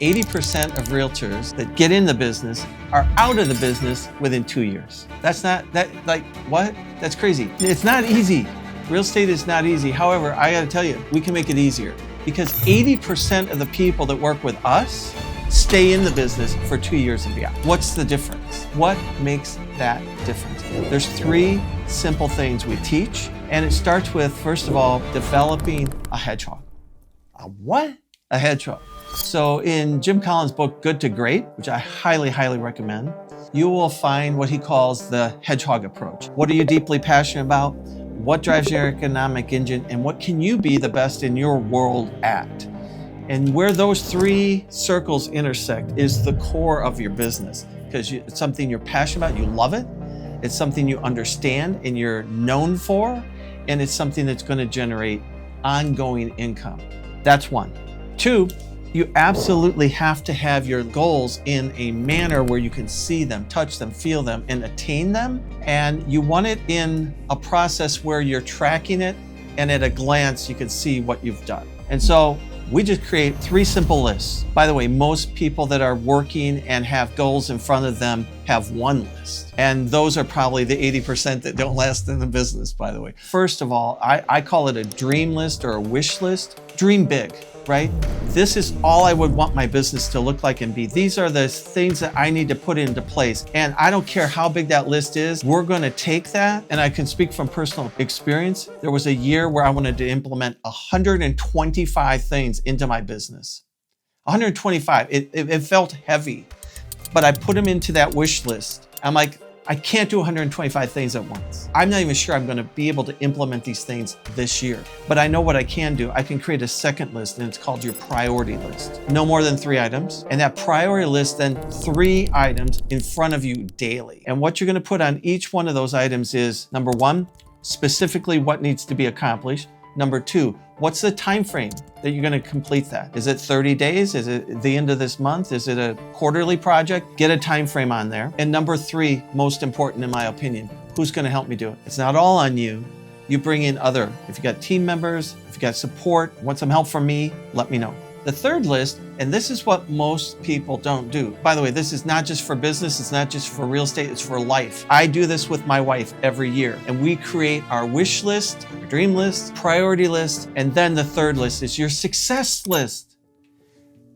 80% of realtors that get in the business are out of the business within 2 years. That's what? That's crazy. It's not easy. Real estate is not easy. However, I gotta tell you, we can make it easier because 80% of the people that work with us stay in the business for 2 years and beyond. What's the difference? What makes that difference? There's 3 simple things we teach, and it starts with, first of all, developing a hedgehog. A what? A hedgehog. So in Jim Collins' book, Good to Great, which I highly, highly recommend, you will find what he calls the hedgehog approach. What are you deeply passionate about? What drives your economic engine? And what can you be the best in your world at? And where those 3 circles intersect is the core of your business, because it's something you're passionate about, you love it, it's something you understand and you're known for, and it's something that's going to generate ongoing income. That's 1. 2, you absolutely have to have your goals in a manner where you can see them, touch them, feel them, and attain them. And you want it in a process where you're tracking it, and at a glance, you can see what you've done. And so we just create 3 simple lists. By the way, most people that are working and have goals in front of them have 1 list. And those are probably the 80% that don't last in the business, by the way. First of all, I call it a dream list or a wish list. Dream big, right? This is all I would want my business to look like and be. These are the things that I need to put into place. And I don't care how big that list is, we're gonna take that, and I can speak from personal experience. There was a year where I wanted to implement 125 things into my business. 125, it felt heavy, but I put them into that wish list. I'm like, I can't do 125 things at once. I'm not even sure I'm gonna be able to implement these things this year, but I know what I can do. I can create a second list, and it's called your priority list. No more than 3 items. And that priority list, then 3 items in front of you daily. And what you're gonna put on each one of those items is, number 1, specifically what needs to be accomplished. Number 2, what's the time frame that you're going to complete that? Is it 30 days? Is it the end of this month? Is it a quarterly project? Get a time frame on there. And number 3, most important in my opinion, who's going to help me do it? It's not all on you. You bring in other. If you got team members, if you got support, want some help from me, let me know. The 3rd list, and this is what most people don't do. By the way, this is not just for business, it's not just for real estate, it's for life. I do this with my wife every year, and we create our wish list, our dream list, priority list, and then the 3rd list is your success list.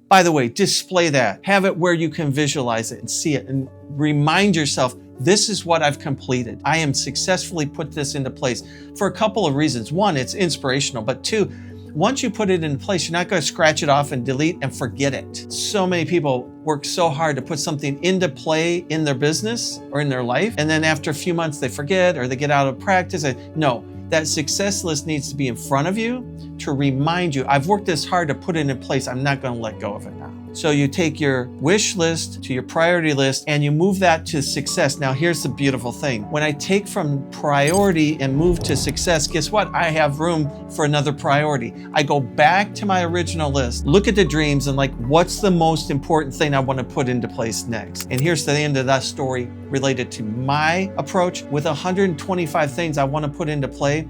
By the way, display that. Have it where you can visualize it and see it and remind yourself, this is what I've completed. I am successfully put this into place for a couple of reasons. 1, it's inspirational, but 2, once you put it in place, you're not going to scratch it off and delete and forget it. So many people work so hard to put something into play in their business or in their life, and then after a few months they forget or they get out of practice. No, that success list needs to be in front of you to remind you, I've worked this hard to put it in place. I'm not going to let go of it now. So you take your wish list to your priority list and you move that to success. Now here's the beautiful thing. When I take from priority and move to success, guess what? I have room for another priority. I go back to my original list, look at the dreams and like, what's the most important thing I want to put into place next? And here's the end of that story related to my approach. With 125 things I want to put into play,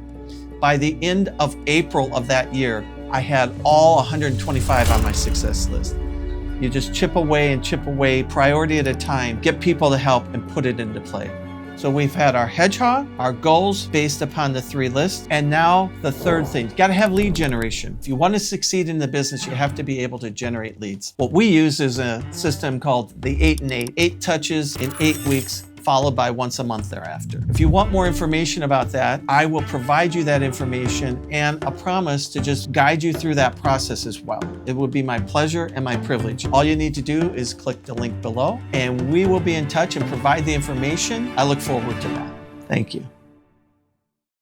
by the end of April of that year, I had all 125 on my success list. You just chip away, priority at a time, get people to help and put it into play. So we've had our hedgehog, our goals based upon the 3 lists, and now the 3rd thing, you gotta have lead generation. If you wanna succeed in the business, you have to be able to generate leads. What we use is a system called the 8 and 8, 8 touches in 8 weeks, followed by once a month thereafter. If you want more information about that, I will provide you that information and a promise to just guide you through that process as well. It would be my pleasure and my privilege. All you need to do is click the link below and we will be in touch and provide the information. I look forward to that. Thank you.